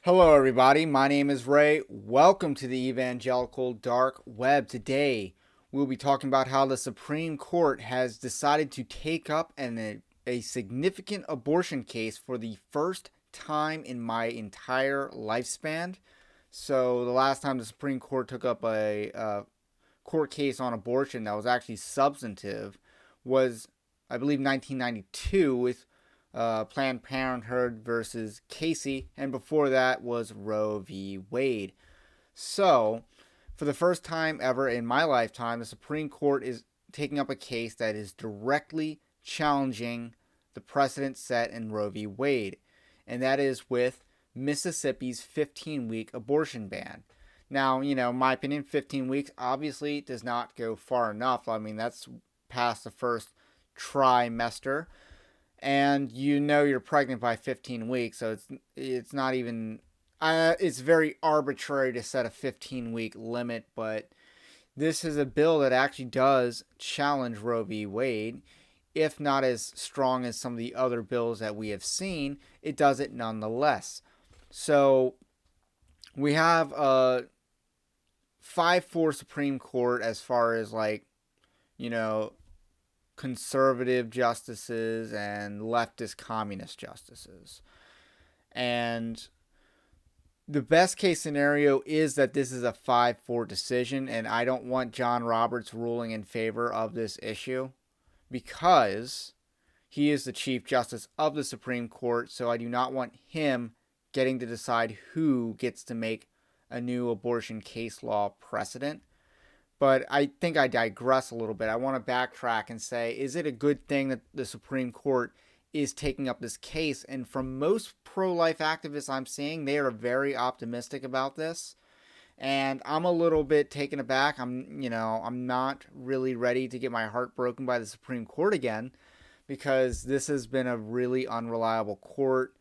Hello, everybody. My name is Ray. Welcome to the Evangelical Dark Web. Today, we'll be talking about how the Supreme Court has decided to take up a significant abortion case for the first time in my entire lifespan. So, the last time the Supreme Court took up a court case on abortion that was actually substantive was, I believe, 1992 with Planned Parenthood versus Casey, and before that was Roe v. Wade. So, for the first time ever in my lifetime, the Supreme Court is taking up a case that is directly challenging the precedent set in Roe v. Wade, and that is with Mississippi's 15-week abortion ban. Now, in my opinion, 15 weeks obviously does not go far enough. I mean, that's past the first trimester, and you're pregnant by 15 weeks, so it's not even it's very arbitrary to set a 15-week limit, but this is a bill that actually does challenge Roe v. Wade. If not as strong as some of the other bills that we have seen, it does it nonetheless. So we have a 5-4 Supreme Court as far as you know, conservative justices and leftist communist justices. And the best case scenario is that this is a 5-4 decision, and I don't want John Roberts ruling in favor of this issue because he is the Chief Justice of the Supreme Court, so I do not want him getting to decide who gets to make a new abortion case law precedent. But I think I digress a little bit. I want to backtrack and say, is it a good thing that the Supreme Court is taking up this case? And from most pro-life activists I'm seeing, they are very optimistic about this. And I'm a little bit taken aback. I'm not really ready to get my heart broken by the Supreme Court again, because this has been a really unreliable court,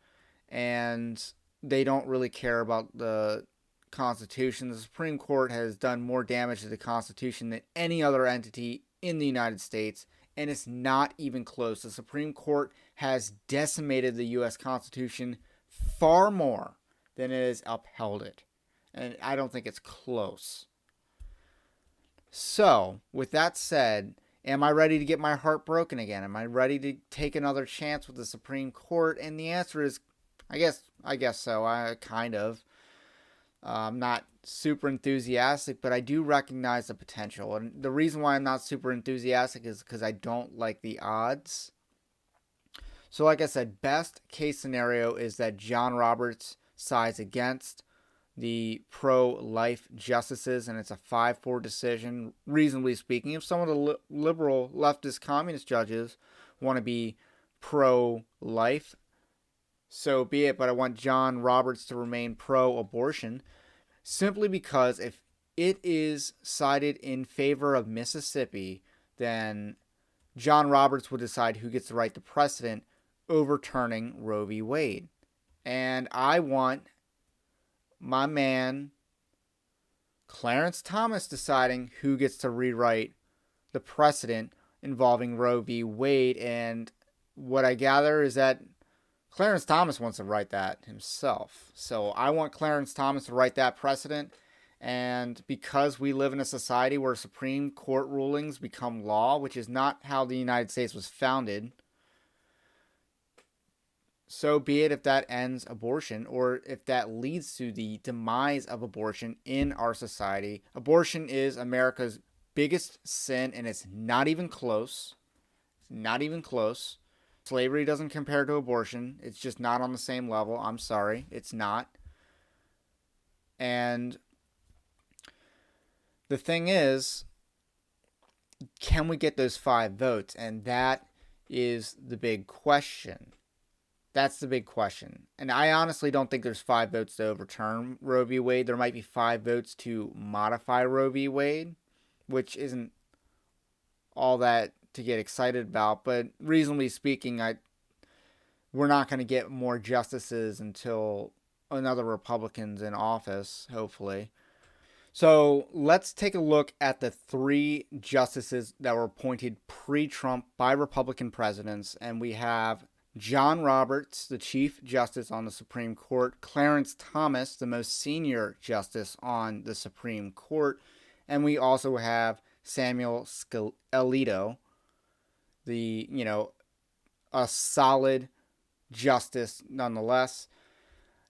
and they don't really care about the Constitution. The Supreme Court has done more damage to the Constitution than any other entity in the United States, and it's not even close. The Supreme Court has decimated the U.S. Constitution far more than it has upheld it, and I don't think it's close. So, with that said, am I ready to get my heart broken again? Am I ready to take another chance with the Supreme Court? And the answer is, I guess so. I kind of. I'm not super enthusiastic, but I do recognize the potential. And the reason why I'm not super enthusiastic is because I don't like the odds. So, like I said, best case scenario is that John Roberts sides against the pro-life justices, and it's a 5-4 decision, reasonably speaking. If some of the liberal leftist communist judges want to be pro-life, so be it, but I want John Roberts to remain pro-abortion, simply because if it is sided in favor of Mississippi, then John Roberts would decide who gets to write the precedent, overturning Roe v. Wade. And I want my man Clarence Thomas deciding who gets to rewrite the precedent involving Roe v. Wade. And what I gather is that Clarence Thomas wants to write that himself. So I want Clarence Thomas to write that precedent. And because we live in a society where Supreme Court rulings become law, which is not how the United States was founded, so be it if that ends abortion, or if that leads to the demise of abortion in our society. Abortion is America's biggest sin, and it's not even close. It's not even close. Slavery doesn't compare to abortion. It's just not on the same level. I'm sorry. It's not. And the thing is, can we get those 5 votes? And that is the big question. That's the big question. And I honestly don't think there's 5 votes to overturn Roe v. Wade. There might be 5 votes to modify Roe v. Wade, which isn't all that to get excited about. But reasonably speaking, we're not going to get more justices until another Republican's in office, hopefully. So let's take a look at the 3 justices that were appointed pre-Trump by Republican presidents. And we have John Roberts, the Chief Justice on the Supreme Court, Clarence Thomas, the most senior justice on the Supreme Court, and we also have Samuel Alito, a solid justice nonetheless.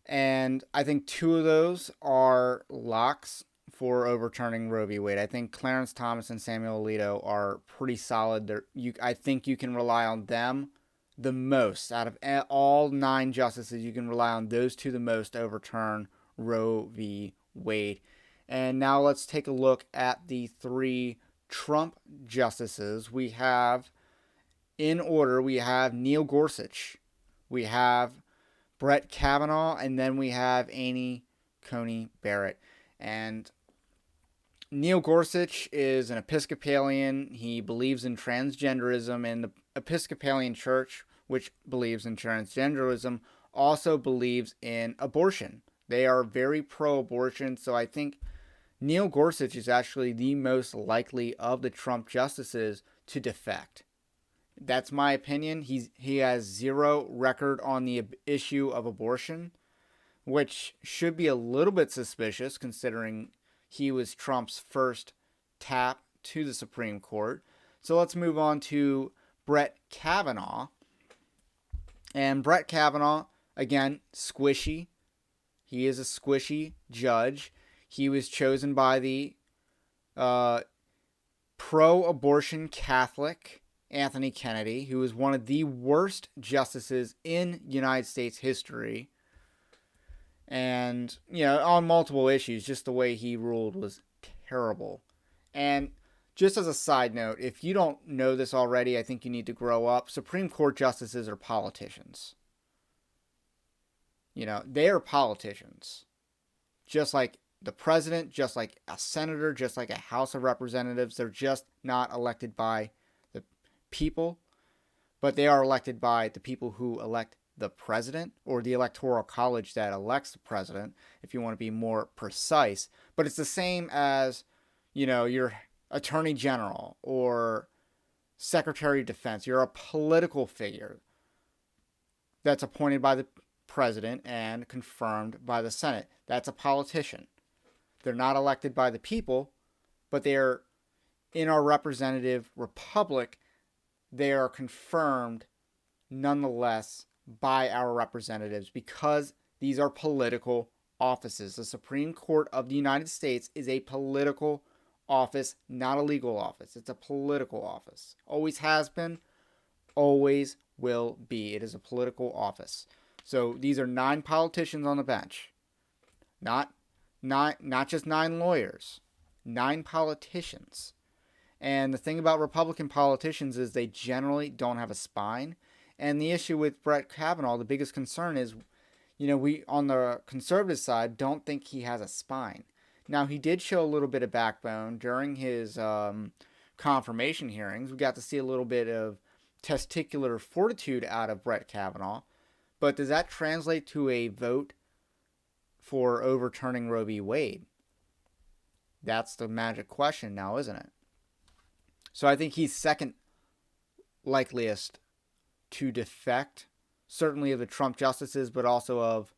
And I think two of those are locks for overturning Roe v. Wade. I think Clarence Thomas and Samuel Alito are pretty solid. I think you can rely on them the most. Out of all 9 justices, you can rely on those two the most to overturn Roe v. Wade. And now let's take a look at the 3 Trump justices. We have, in order, we have Neil Gorsuch, we have Brett Kavanaugh, and then we have Coney Barrett. And Neil Gorsuch is an Episcopalian. He believes in transgenderism, and the Episcopalian Church, which believes in transgenderism, also believes in abortion. They are very pro-abortion, so I think Neil Gorsuch is actually the most likely of the Trump justices to defect. That's my opinion. He has 0 record on the issue of abortion, which should be a little bit suspicious considering he was Trump's first tap to the Supreme Court. So let's move on to Brett Kavanaugh. And Brett Kavanaugh, again, squishy. He is a squishy judge. He was chosen by the pro-abortion Catholic Anthony Kennedy, who was one of the worst justices in United States history. And, on multiple issues, just the way he ruled was terrible. And just as a side note, if you don't know this already, I think you need to grow up. Supreme Court justices are politicians. They are politicians. Just like the president, just like a senator, just like a House of Representatives. They're just not elected by the people, but they are elected by the people who elect the president, or the electoral college that elects the president, if you want to be more precise. But it's the same as, your attorney general or secretary of defense. You're a political figure that's appointed by the president and confirmed by the Senate. That's a politician. They're not elected by the people, but they're in our representative republic. They are confirmed nonetheless by our representatives because these are political offices. The Supreme Court of the United States is a political office, not a legal office. It's a political office. Always has been, always will be. It is a political office. So these are 9 politicians on the bench. Not just 9 lawyers. 9 politicians. And the thing about Republican politicians is they generally don't have a spine. And the issue with Brett Kavanaugh, the biggest concern is, we on the conservative side don't think he has a spine. Now, he did show a little bit of backbone during his confirmation hearings. We got to see a little bit of testicular fortitude out of Brett Kavanaugh. But does that translate to a vote for overturning Roe v. Wade? That's the magic question now, isn't it? So I think he's second likeliest to defect, certainly of the Trump justices, but also of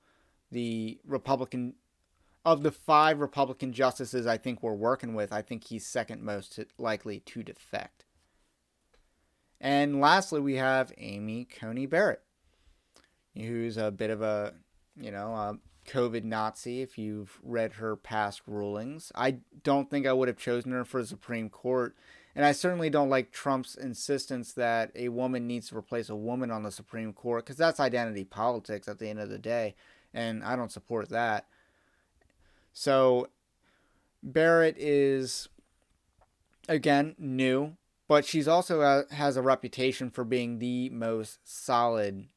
the 5 Republican justices I think we're working with. I think he's second most likely to defect. And lastly, we have Coney Barrett, who's a bit of a COVID Nazi, if you've read her past rulings. I don't think I would have chosen her for the Supreme Court. And I certainly don't like Trump's insistence that a woman needs to replace a woman on the Supreme Court, because that's identity politics at the end of the day, and I don't support that. So Barrett is, again, new, but she's also has a reputation for being the most solid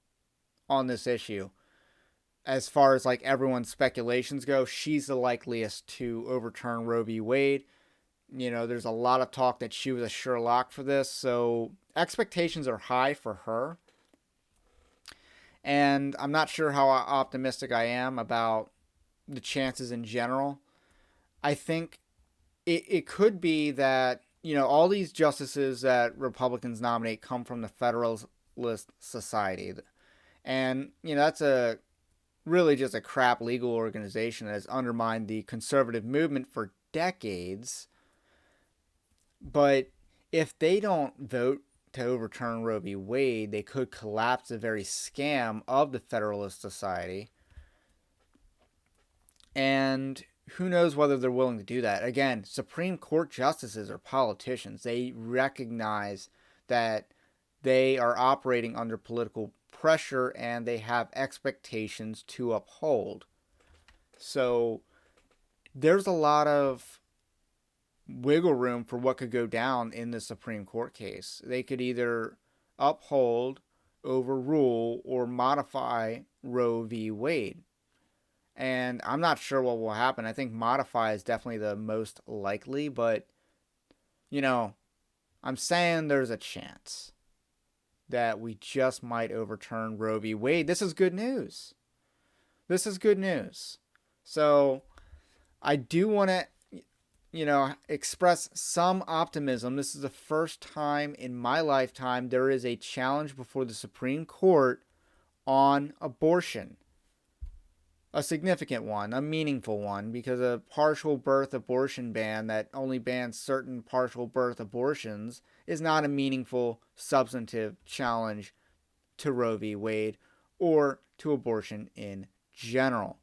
on this issue. As far as everyone's speculations go, she's the likeliest to overturn Roe v. Wade. There's a lot of talk that she was a sure lock for this, so expectations are high for her. And I'm not sure how optimistic I am about the chances in general. I think it could be that, all these justices that Republicans nominate come from the Federalist Society. And, that's really just a crap legal organization that has undermined the conservative movement for decades. But if they don't vote to overturn Roe v. Wade, they could collapse the very scam of the Federalist Society. And who knows whether they're willing to do that. Again, Supreme Court justices are politicians. They recognize that they are operating under political pressure and they have expectations to uphold. So there's a lot of wiggle room for what could go down in the Supreme Court case. They could either uphold, overrule, or modify Roe v. Wade. And I'm not sure what will happen. I think modify is definitely the most likely, but, I'm saying there's a chance that we just might overturn Roe v. Wade. This is good news. This is good news. So I do want to, express some optimism. This is the first time in my lifetime there is a challenge before the Supreme Court on abortion. A significant one, a meaningful one, because a partial birth abortion ban that only bans certain partial birth abortions is not a meaningful, substantive challenge to Roe v. Wade or to abortion in general.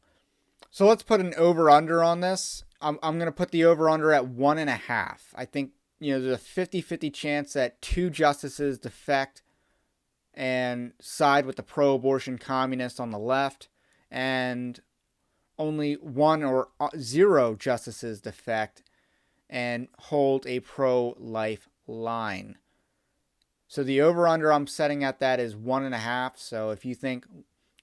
So let's put an over-under on this. I'm going to put the over-under at 1.5. I think, there's a 50-50 chance that 2 justices defect and side with the pro-abortion communists on the left, and only 1 or 0 justices defect and hold a pro-life line. So the over-under I'm setting at that is 1.5. So if you think,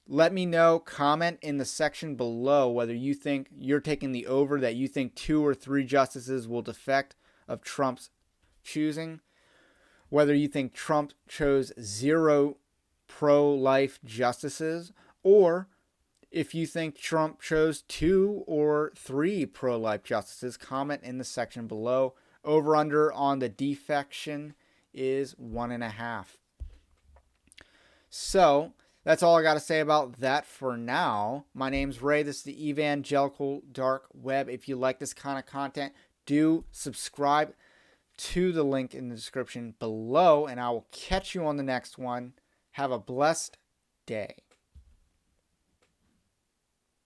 let me know, comment in the section below whether you think you're taking the over, that you think 2 or 3 justices will defect of Trump's choosing, whether you think Trump chose 0 pro-life justices, or if you think Trump chose 2 or 3 pro-life justices. Comment in the section below. Over-under on the defection is 1.5. So that's all I got to say about that for now. My name's Ray. This is the Evangelical Dark Web. If you like this kind of content, do subscribe to the link in the description below, and I will catch you on the next one. Have a blessed day.